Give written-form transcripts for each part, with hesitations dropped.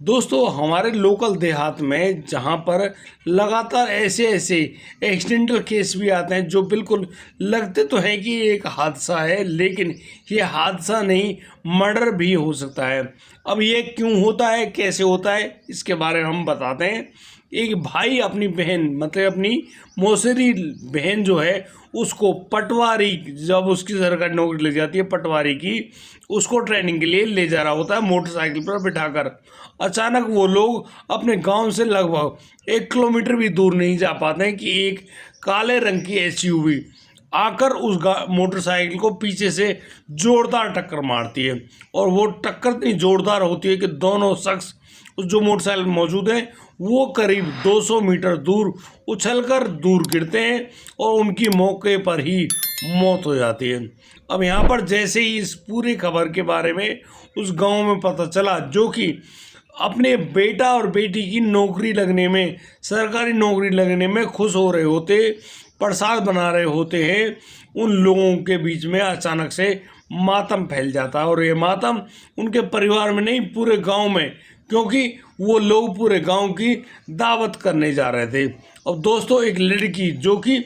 दोस्तों हमारे लोकल देहात में जहाँ पर लगातार ऐसे ऐसे एक्सीडेंटल केस भी आते हैं जो बिल्कुल लगते तो हैं कि एक हादसा है, लेकिन ये हादसा नहीं, मर्डर भी हो सकता है। अब ये क्यों होता है, कैसे होता है, इसके बारे में हम बताते हैं। एक भाई अपनी बहन मतलब अपनी मौसेरी बहन जो है उसको पटवारी, जब उसकी सरकारी नौकरी लग जाती है पटवारी की, उसको ट्रेनिंग के लिए ले जा रहा होता है मोटरसाइकिल पर बिठाकर। अचानक वो लोग अपने गांव से लगभग 1 किलोमीटर भी दूर नहीं जा पाते हैं कि एक काले रंग की एसयूवी आकर उस मोटरसाइकिल को पीछे से जोरदार टक्कर मारती है। और वो टक्कर इतनी जोरदार होती है कि दोनों शख्स उस जो मोटरसाइकिल मौजूद हैं वो करीब 200 मीटर दूर उछलकर दूर गिरते हैं और उनकी मौके पर ही मौत हो जाती है। अब यहाँ पर जैसे ही इस पूरी खबर के बारे में उस गांव में पता चला, जो कि अपने बेटा और बेटी की नौकरी लगने में, सरकारी नौकरी लगने में खुश हो रहे होते, प्रसाद बना रहे होते हैं, उन लोगों के बीच में अचानक से मातम फैल जाता है। और ये मातम उनके परिवार में नहीं, पूरे गांव में, क्योंकि वो लोग पूरे गांव की दावत करने जा रहे थे। अब दोस्तों एक लड़की जो कि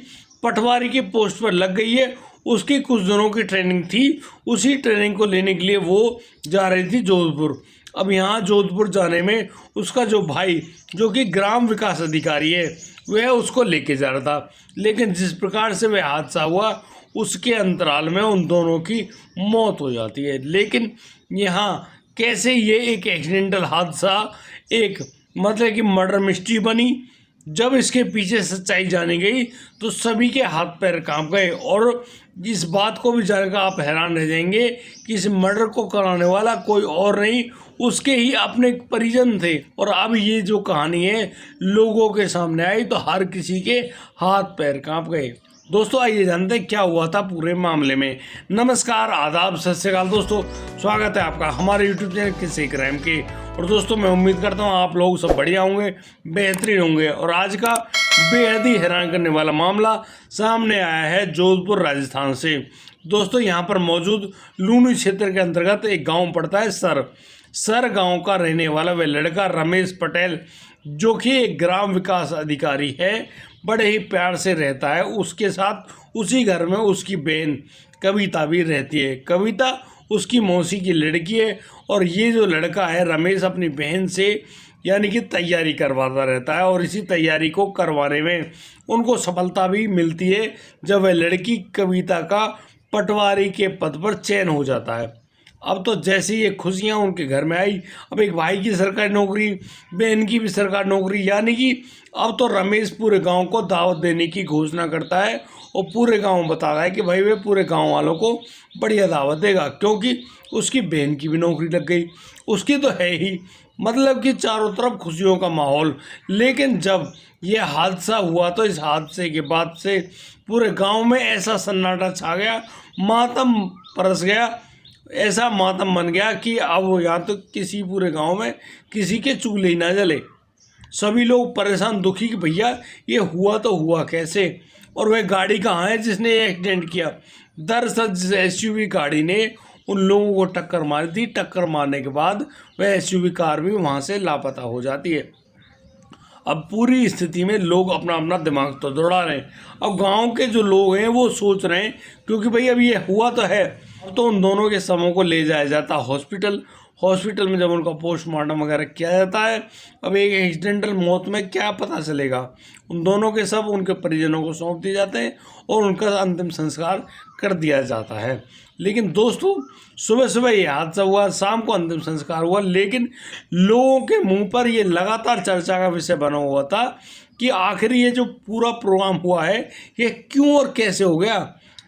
पटवारी की पोस्ट पर लग गई है, उसकी कुछ दिनों की ट्रेनिंग थी, उसी ट्रेनिंग को लेने के लिए वो जा रही थी जोधपुर। अब यहाँ जोधपुर जाने में उसका जो भाई जो कि ग्राम विकास अधिकारी है वह उसको लेके जा रहा था, लेकिन जिस प्रकार से वह हादसा हुआ उसके अंतराल में उन दोनों की मौत हो जाती है। लेकिन यहाँ कैसे ये एक एक्सीडेंटल हादसा एक मतलब कि मर्डर मिस्ट्री बनी, जब इसके पीछे सच्चाई जानी गई तो सभी के हाथ पैर कांप गए। और इस बात को भी जानकर आप हैरान रह जाएंगे कि इस मर्डर को कराने वाला कोई और नहीं, उसके ही अपने परिजन थे। और अब ये जो कहानी है लोगों के सामने आई तो हर किसी के हाथ पैर कांप गए। दोस्तों आइए जानते हैं क्या हुआ था पूरे मामले में। नमस्कार, आदाब, सत श्री अकाल दोस्तों, स्वागत है आपका हमारे यूट्यूब चैनल किस्से क्राइम के। और दोस्तों मैं उम्मीद करता हूँ आप लोग सब बढ़िया होंगे, बेहतरीन होंगे। और आज का बेहद ही हैरान करने वाला मामला सामने आया है जोधपुर राजस्थान से। दोस्तों यहाँ पर मौजूद लूनी क्षेत्र के अंतर्गत एक गाँव पड़ता है सर गाँव का रहने वाला वह लड़का रमेश पटेल, जो कि एक ग्राम विकास अधिकारी है, बड़े ही प्यार से रहता है। उसके साथ उसी घर में उसकी बहन कविता भी रहती है। कविता उसकी मौसी की लड़की है। और ये जो लड़का है रमेश अपनी बहन से यानी कि तैयारी करवाता रहता है, और इसी तैयारी को करवाने में उनको सफलता भी मिलती है जब वह लड़की कविता का पटवारी के पद पर चयन हो जाता है। अब तो जैसे ही ये खुशियाँ उनके घर में आई, अब एक भाई की सरकारी नौकरी, बहन की भी सरकारी नौकरी, यानी कि अब तो रमेश पूरे गांव को दावत देने की घोषणा करता है और पूरे गांव में बता रहा है कि भाई वे पूरे गांव वालों को बढ़िया दावत देगा, क्योंकि उसकी बहन की भी नौकरी लग गई, उसकी तो है ही, मतलब कि चारों तरफ खुशियों का माहौल। लेकिन जब यह हादसा हुआ तो इस हादसे के बाद से पूरे गाँव में ऐसा सन्नाटा छा गया, मातम परस गया, ऐसा मातम बन गया कि अब यहाँ तो किसी पूरे गांव में किसी के चूल्हे ही ना जले। सभी लोग परेशान दुखी कि भैया ये हुआ तो हुआ कैसे, और वह गाड़ी कहाँ है जिसने ये एक्सीडेंट किया। दरअसल जिस एसयूवी गाड़ी ने उन लोगों को टक्कर मारी थी, टक्कर मारने के बाद वह एसयूवी कार भी वहाँ से लापता हो जाती है। अब पूरी स्थिति में लोग अपना अपना दिमाग तो दौड़ा रहे हैं। अब गांव के जो लोग हैं वो सोच रहे हैं, क्योंकि भाई अब ये हुआ तो है, तो उन दोनों के शवों को ले जाया जाता हॉस्पिटल में जब उनका पोस्टमार्टम वगैरह किया जाता है। अब एक एक्सीडेंटल मौत में क्या पता चलेगा, उन दोनों के शव उनके परिजनों को सौंप दिए जाते हैं और उनका अंतिम संस्कार कर दिया जाता है। लेकिन दोस्तों सुबह सुबह ये हादसा हुआ, शाम को अंतिम संस्कार हुआ, लेकिन लोगों के मुंह पर ये लगातार चर्चा का विषय बना हुआ था कि आखिर ये जो पूरा प्रोग्राम हुआ है ये क्यों और कैसे हो गया,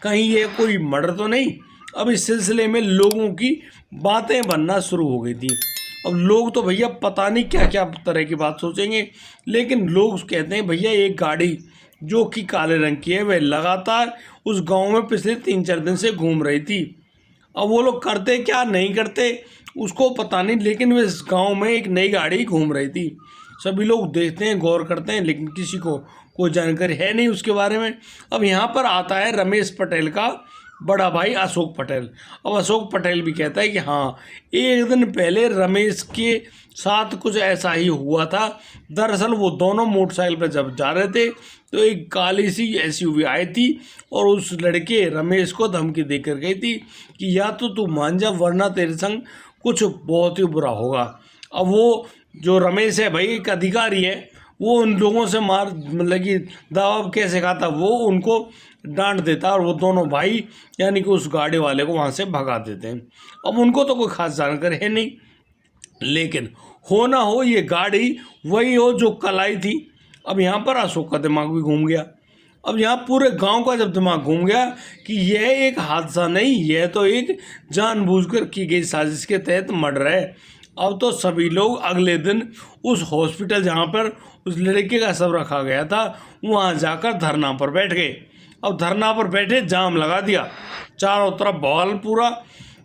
कहीं ये कोई मर्डर तो नहीं। अब इस सिलसिले में लोगों की बातें बनना शुरू हो गई थी। अब लोग तो भैया पता नहीं क्या क्या तरह की बात सोचेंगे, लेकिन लोग कहते हैं भैया एक गाड़ी जो कि काले रंग की है वह लगातार उस गांव में पिछले 3-4 दिन से घूम रही थी। अब वो लोग करते क्या नहीं करते उसको पता नहीं, लेकिन वे इस गांव में एक नई गाड़ी घूम रही थी। सभी लोग देखते हैं, गौर करते हैं, लेकिन किसी को कोई जानकारी है नहीं उसके बारे में। अब यहाँ पर आता है रमेश पटेल का बड़ा भाई अशोक पटेल। अब अशोक पटेल भी कहता है कि हाँ, एक दिन पहले रमेश के साथ कुछ ऐसा ही हुआ था। दरअसल वो दोनों मोटरसाइकिल पर जब जा रहे थे तो एक काली सी एसयूवी आई थी और उस लड़के रमेश को धमकी देकर गई थी कि या तो तू मान जा वरना तेरे संग कुछ बहुत ही बुरा होगा। अब वो जो रमेश है भाई एक अधिकारी है, वो उन लोगों से मार मतलब कि दबाव कैसे खाता, वो उनको डांट देता और वो दोनों भाई यानी कि उस गाड़ी वाले को वहाँ से भगा देते हैं। अब उनको तो कोई खास जानकारी है नहीं, लेकिन हो ना हो ये गाड़ी वही हो जो कल आई थी। अब यहाँ पर अशोक का दिमाग भी घूम गया। अब यहाँ पूरे गांव का जब दिमाग घूम गया कि यह एक हादसा नहीं, यह तो एक जानबूझकर की गई साजिश के तहत मर्डर है। अब तो सभी लोग अगले दिन उस हॉस्पिटल जहाँ पर उस लड़के का शव रखा गया था वहाँ जाकर धरना पर बैठ गए। अब धरना पर बैठे जाम लगा दिया, चारों तरफ बवाल पूरा।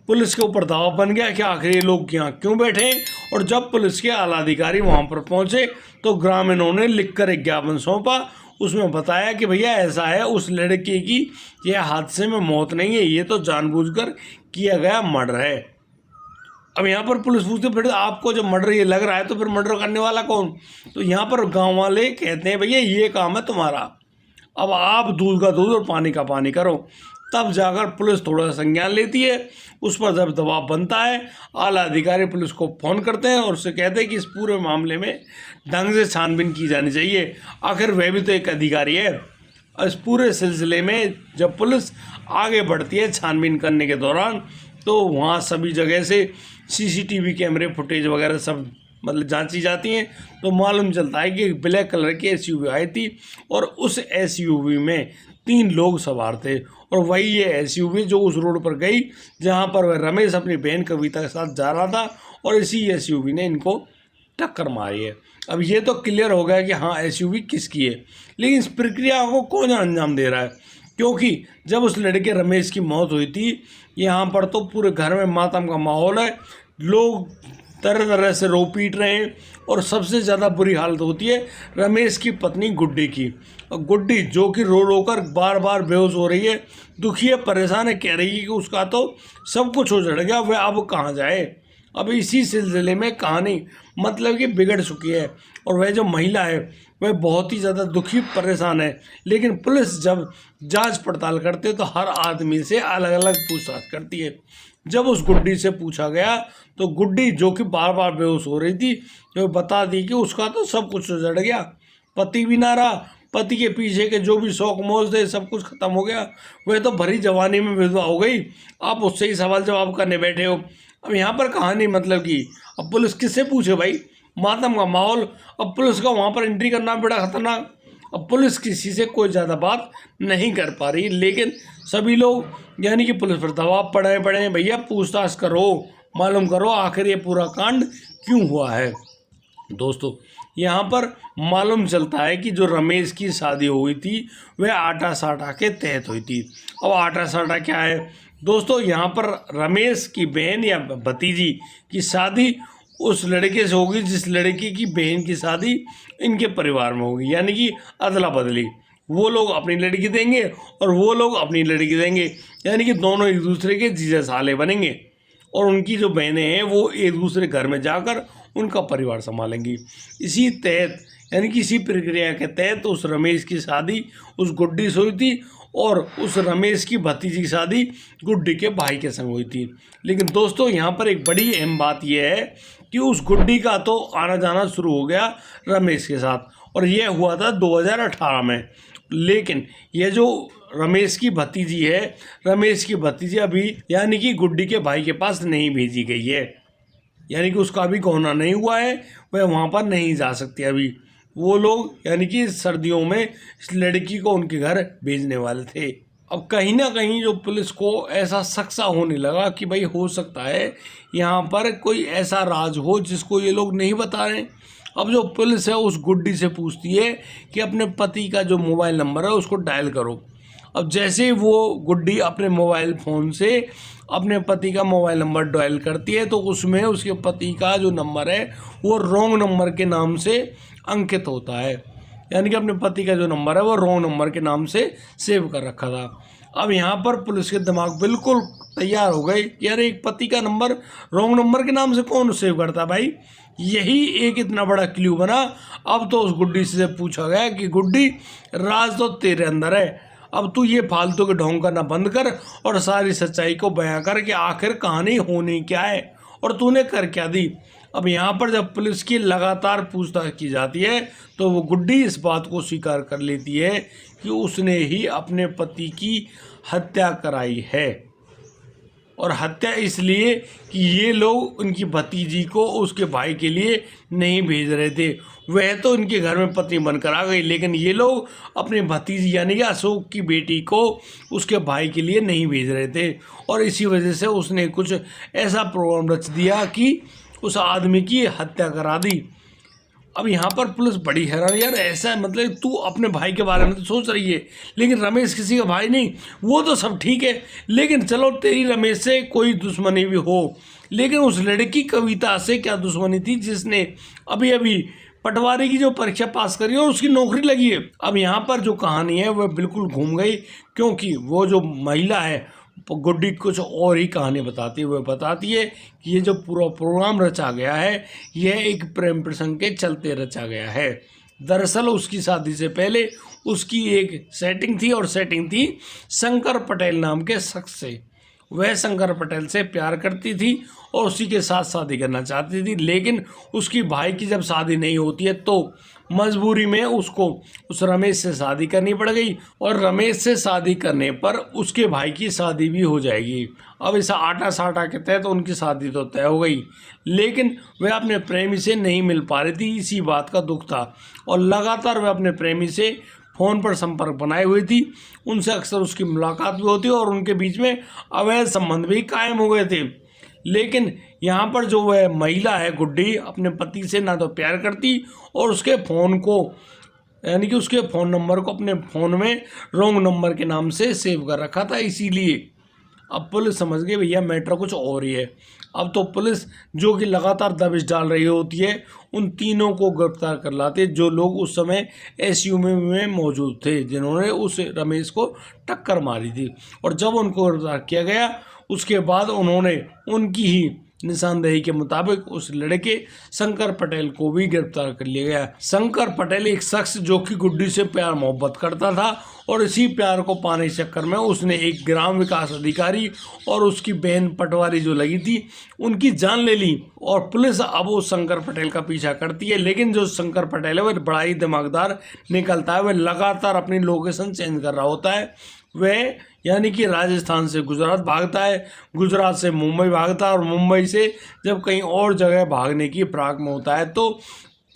पुलिस के ऊपर दबाव बन गया कि आखिर ये लोग यहाँ क्यों बैठे। और जब पुलिस के आला अधिकारी वहाँ पर पहुँचे तो ग्रामीणों ने लिखकर एक ज्ञापन सौंपा। उसमें बताया कि भैया ऐसा है, उस लड़के की यह हादसे में मौत नहीं है, ये तो जानबूझकर किया गया मर्डर है। अब यहाँ पर पुलिस पूछते फिर आपको जब मर्डर ये लग रहा है तो फिर मर्डर करने वाला कौन? तो यहाँ पर गांव वाले कहते हैं भैया ये काम है तुम्हारा, अब आप दूध का दूध और पानी का पानी करो। तब जाकर पुलिस थोड़ा संज्ञान लेती है, उस पर जब दबाव बनता है आला अधिकारी पुलिस को फ़ोन करते हैं और उससे कहते हैं कि इस पूरे मामले में ढंग से छानबीन की जानी चाहिए, आखिर वह भी तो एक अधिकारी है। इस पूरे सिलसिले में जब पुलिस आगे बढ़ती है छानबीन करने के दौरान तो वहाँ सभी जगह से सीसीटीवी कैमरे फुटेज वगैरह सब मतलब जांची जाती हैं तो मालूम चलता है कि ब्लैक कलर की एसयूवी आई थी और उस एसयूवी में 3 लोग सवार थे और वही ये एसयूवी जो उस रोड पर गई जहां पर वह रमेश अपनी बहन कविता के साथ जा रहा था और इसी एसयूवी ने इनको टक्कर मारी है। अब ये तो क्लियर हो गया कि हाँ एसयूवी किसकी है, लेकिन इस प्रक्रिया को कौन अंजाम दे रहा है? क्योंकि जब उस लड़के रमेश की मौत हुई थी यहाँ पर तो पूरे घर में मातम का माहौल है, लोग तरह तरह से रो पीट रहे हैं और सबसे ज़्यादा बुरी हालत होती है रमेश की पत्नी गुड्डी की। और गुड्डी जो कि रो रो कर बार बार बेहोश हो रही है, दुखी है, परेशान है, कह रही है कि उसका तो सब कुछ उजड़ गया, वह अब कहाँ जाए। अब इसी सिलसिले में कहानी मतलब कि बिगड़ चुकी है और वह जो महिला है वह बहुत ही ज़्यादा दुखी परेशान है। लेकिन पुलिस जब जांच पड़ताल करते तो हर आदमी से अलग अलग पूछताछ करती है। जब उस गुड्डी से पूछा गया तो गुड्डी जो कि बार बार बेहोश हो रही थी तो बता दी कि उसका तो सब कुछ उजड़ गया, पति भी ना रहा, पति के पीछे के जो भी शौक मौज थे सब कुछ खत्म हो गया, वह तो भरी जवानी में विधवा हो गई। आप उससे ही सवाल जवाब करने बैठे हो। अब यहाँ पर कहानी मतलब कि अब पुलिस किससे पूछे भाई, मातम का माहौल। अब पुलिस का वहाँ पर एंट्री करना बड़ा खतरनाक। अब पुलिस किसी से कोई ज़्यादा बात नहीं कर पा रही, लेकिन सभी लोग यानी कि पुलिस पर दबाव पड़े हैं भैया पूछताछ करो, मालूम करो आखिर ये पूरा कांड क्यों हुआ है। दोस्तों यहाँ पर मालूम चलता है कि जो रमेश की शादी हुई थी वह आटा साटा के तहत हुई थी। अब आटा साटा क्या है दोस्तों, यहाँ पर रमेश की बहन या भतीजी की शादी उस लड़के से होगी जिस लड़के की बहन की शादी इनके परिवार में होगी, यानी कि अदला बदली, वो लोग अपनी लड़की देंगे और वो लोग अपनी लड़की देंगे, यानी कि दोनों एक दूसरे के जीजा साले बनेंगे और उनकी जो बहनें हैं वो एक दूसरे घर में जाकर उनका परिवार संभालेंगी। इसी तहत यानी कि इसी प्रक्रिया के तहत उस रमेश की शादी उस गुड्डी से हुई थी और उस रमेश की भतीजी की शादी गुड्डी के भाई के संग हुई थी। लेकिन दोस्तों यहाँ पर एक बड़ी अहम बात यह है कि उस गुड्डी का तो आना जाना शुरू हो गया रमेश के साथ और यह हुआ था 2018 में। लेकिन यह जो रमेश की भतीजी है, रमेश की भतीजी अभी यानी कि गुड्डी के भाई के पास नहीं भेजी गई है, यानी कि उसका अभी गौना नहीं हुआ है, वह वहाँ पर नहीं जा सकती अभी। वो लोग यानी कि सर्दियों में इस लड़की को उनके घर भेजने वाले थे। अब कहीं ना कहीं जो पुलिस को ऐसा शक सा होने लगा कि भाई हो सकता है यहाँ पर कोई ऐसा राज हो जिसको ये लोग नहीं बता रहे। अब जो पुलिस है उस गुड्डी से पूछती है कि अपने पति का जो मोबाइल नंबर है उसको डायल करो। अब जैसे वो गुड्डी अपने मोबाइल फ़ोन से अपने पति का मोबाइल नंबर डायल करती है तो उसमें उसके पति का जो नंबर है वो रॉन्ग नंबर के नाम से अंकित होता है, यानी कि अपने पति का जो नंबर है वो रॉन्ग नंबर के नाम से सेव कर रखा था। अब यहाँ पर पुलिस के दिमाग बिल्कुल तैयार हो गए कि यार एक पति का नंबर रॉन्ग नंबर के नाम से कौन सेव करता भाई, यही एक इतना बड़ा क्ल्यू बना। अब तो उस गुड्डी से पूछा गया कि गुड्डी राज तो तेरे अंदर है, अब तू ये फालतू के ढोंग करना बंद कर और सारी सच्चाई को बयां कर कि आखिर कहानी होनी क्या है और तूने कर क्या दी। अब यहाँ पर जब पुलिस की लगातार पूछताछ की जाती है तो वो गुड्डी इस बात को स्वीकार कर लेती है कि उसने ही अपने पति की हत्या कराई है, और हत्या इसलिए कि ये लोग उनकी भतीजी को उसके भाई के लिए नहीं भेज रहे थे। वह तो उनके घर में पत्नी बनकर आ गई, लेकिन ये लोग अपने भतीजी यानी कि अशोक की बेटी को उसके भाई के लिए नहीं भेज रहे थे, और इसी वजह से उसने कुछ ऐसा प्रोग्राम रच दिया कि उस आदमी की हत्या करा दी। अब यहाँ पर पुलिस बड़ी हैरान, यार ऐसा है मतलब तू अपने भाई के बारे में तो सोच रही है, लेकिन रमेश किसी का भाई नहीं, वो तो सब ठीक है, लेकिन चलो तेरी रमेश से कोई दुश्मनी भी हो, लेकिन उस लड़की कविता से क्या दुश्मनी थी जिसने अभी अभी पटवारी की जो परीक्षा पास करी और उसकी नौकरी लगी है। अब यहाँ पर जो कहानी है वह बिल्कुल घूम गई, क्योंकि वो जो महिला है गुड्डी कुछ और ही कहानी बताती है। वह बताती है कि ये जो पूरा प्रोग्राम रचा गया है यह एक प्रेम प्रसंग के चलते रचा गया है। दरअसल उसकी शादी से पहले उसकी एक सेटिंग थी, और सेटिंग थी शंकर पटेल नाम के शख्स से। वह शंकर पटेल से प्यार करती थी और उसी के साथ शादी करना चाहती थी, लेकिन उसकी भाई की जब शादी नहीं होती है तो मजबूरी में उसको उस रमेश से शादी करनी पड़ गई, और रमेश से शादी करने पर उसके भाई की शादी भी हो जाएगी। अब इस आटा साटा के तहत उनकी शादी तो तय हो गई, लेकिन वह अपने प्रेमी से नहीं मिल पा रही थी, इसी बात का दुख था, और लगातार वह अपने प्रेमी से फ़ोन पर संपर्क बनाए हुई थी। उनसे अक्सर उसकी मुलाकात भी होती और उनके बीच में अवैध संबंध भी कायम हो गए थे। लेकिन यहाँ पर जो वह महिला है गुड्डी अपने पति से ना तो प्यार करती, और उसके फ़ोन को यानी कि उसके फ़ोन नंबर को अपने फ़ोन में रॉन्ग नंबर के नाम से सेव कर रखा था। इसीलिए अब पुलिस समझ गई भैया मैटर कुछ और ही है। अब तो पुलिस जो कि लगातार दबिश डाल रही होती है उन तीनों को गिरफ्तार कर लाते जो लोग उस समय एसयू में मौजूद थे जिन्होंने उस रमेश को टक्कर मारी थी। और जब उनको गिरफ्तार किया गया उसके बाद उन्होंने उनकी ही निशानदेही के मुताबिक उस लड़के शंकर पटेल को भी गिरफ्तार कर लिया गया। शंकर पटेल एक शख्स जो कि गुड्डी से प्यार मोहब्बत करता था, और इसी प्यार को पाने के चक्कर में उसने एक ग्राम विकास अधिकारी और उसकी बहन पटवारी जो लगी थी उनकी जान ले ली। और पुलिस अब उस शंकर पटेल का पीछा करती है, लेकिन जो शंकर पटेल है वह बड़ा ही दिमागदार निकलता है। वह लगातार अपनी लोकेशन चेंज कर रहा होता है। वह यानी कि राजस्थान से गुजरात भागता है, गुजरात से मुंबई भागता है, और मुंबई से जब कहीं और जगह भागने की फिराक में होता है तो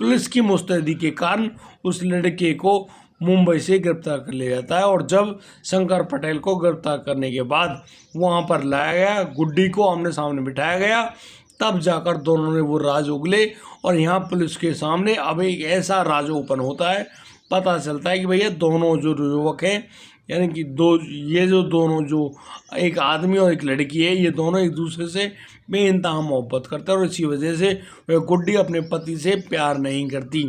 पुलिस की मुस्तैदी के कारण उस लड़के को मुंबई से गिरफ्तार कर लिया जाता है। और जब शंकर पटेल को गिरफ्तार करने के बाद वहाँ पर लाया गया, गुड्डी को आमने सामने बिठाया गया, तब जाकर दोनों ने वो राज उगले। और यहाँ पुलिस के सामने अब एक ऐसा राज ओपन होता है, पता चलता है कि भैया दोनों जो युवक हैं यानी कि दोनों जो एक आदमी और एक लड़की है, ये दोनों एक दूसरे से बेइंतहा मोहब्बत करते हैं, और इसी वजह से वह गुड्डी अपने पति से प्यार नहीं करती।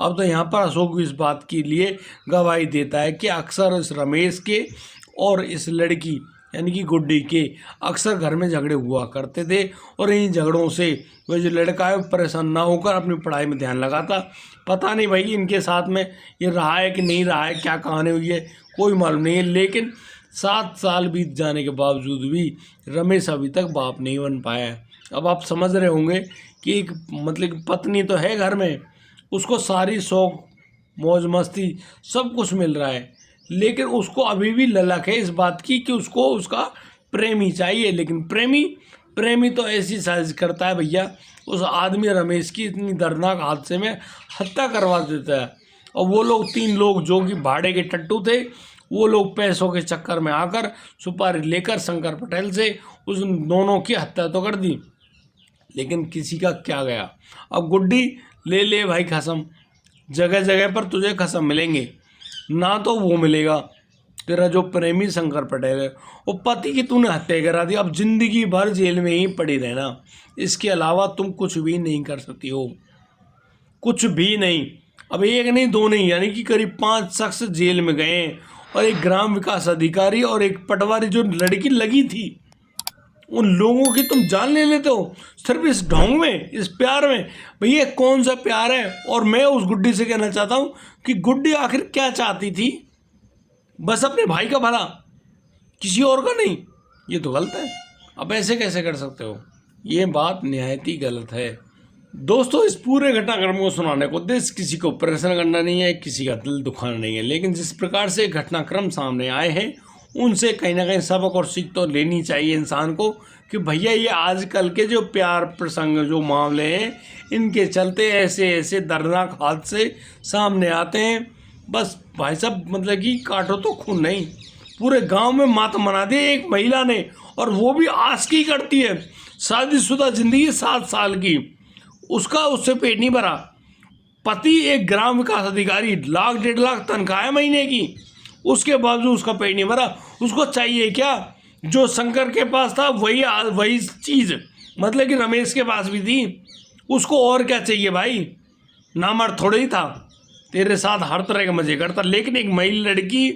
अब तो यहाँ पर अशोक भी इस बात के लिए गवाही देता है कि अक्सर इस रमेश के और इस लड़की यानी कि गुड्डी के अक्सर घर में झगड़े हुआ करते थे, और इन झगड़ों से वह जो लड़का है परेशान ना होकर अपनी पढ़ाई में ध्यान लगाता। पता नहीं भाई इनके साथ में ये रहा है कि नहीं रहा है, क्या कहानी हुई है कोई मालूम नहीं है, लेकिन 7 साल बीत जाने के बावजूद भी रमेश अभी तक बाप नहीं बन पाया है। अब आप समझ रहे होंगे कि एक मतलब पत्नी तो है घर में, उसको सारी शौक मौज मस्ती सब कुछ मिल रहा है, लेकिन उसको अभी भी ललक है इस बात की कि उसको उसका प्रेमी चाहिए। लेकिन प्रेमी तो ऐसी साजिश करता है भैया, उस आदमी रमेश की इतनी दर्दनाक हादसे में हत्या करवा देता है। और वो लोग 3 लोग जो कि भाड़े के टट्टू थे, वो लोग पैसों के चक्कर में आकर सुपारी लेकर शंकर पटेल से उस दोनों की हत्या तो कर दी, लेकिन किसी का क्या गया। अब गुड्डी ले भाई कसम, जगह जगह पर तुझे कसम मिलेंगे, ना तो वो मिलेगा तेरा जो प्रेमी शंकर पटेल है, वो पति की तूने हत्या करा दी, अब जिंदगी भर जेल में ही पड़ी रहना, इसके अलावा तुम कुछ भी नहीं कर सकती हो, कुछ भी नहीं। अब 1 नहीं 2 नहीं यानी कि करीब 5 शख्स जेल में गए, और एक ग्राम विकास अधिकारी और एक पटवारी जो लड़की लगी थी, उन लोगों की तुम जान ले लेते हो सिर्फ इस ढोंग में, इस प्यार में। भैया कौन सा प्यार है? और मैं उस गुड्डी से कहना चाहता हूँ कि गुड्डी आखिर क्या चाहती थी? बस अपने भाई का भला, किसी और का नहीं। ये तो गलत है। अब ऐसे कैसे कर सकते हो? ये बात निहायत ही गलत है। दोस्तों, इस पूरे घटनाक्रम को सुनाने को उद्देश्य किसी को प्रश्न करना नहीं है, किसी का दिल दुखाना नहीं है, लेकिन जिस प्रकार से घटनाक्रम सामने आए हैं उनसे कहीं ना कहीं सबक और सीख तो लेनी चाहिए इंसान को कि भैया ये आजकल के जो प्यार प्रसंग जो मामले हैं, इनके चलते ऐसे ऐसे दर्दनाक हादसे सामने आते हैं। बस भाई साहब, मतलब कि काटो तो खून नहीं। पूरे गांव में मातम मना दिया एक महिला ने, और वो भी आस्की करती है, शादीशुदा जिंदगी 7 साल की, उसका उससे पेट नहीं भरा। पति एक ग्राम विकास अधिकारी, 1,00,000-1.5 लाख तनख्वाह है महीने की, उसके बावजूद उसका पेट नहीं भरा। उसको चाहिए क्या? जो शंकर के पास था वही चीज़, मतलब कि रमेश के पास भी थी। उसको और क्या चाहिए भाई? नामर्द थोड़े ही था, तेरे साथ हर तरह के मजे करता। लेकिन एक महिला लड़की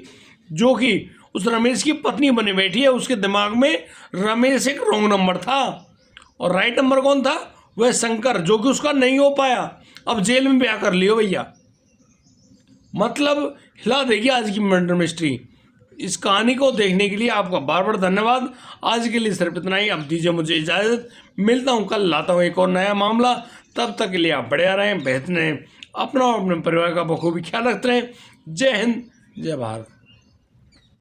जो कि उस रमेश की पत्नी बने बैठी है, उसके दिमाग में रमेश एक रॉन्ग नंबर था और राइट नंबर कौन था? वह शंकर, जो कि उसका नहीं हो पाया। अब जेल में ब्याह कर लियो भैया। मतलब हिला देगी आज की मर्डर मिस्ट्री। इस कहानी को देखने के लिए आपका बार बार धन्यवाद। आज के लिए सिर्फ इतना ही। अब दीजिए मुझे इजाज़त। मिलता हूँ कल, लाता हूँ एक और नया मामला। तब तक के लिए आप बढ़िया रहें, बेहतर रहें, अपना और अपने परिवार का बखूबी ख्याल रखते रहें। जय हिंद, जय भारत।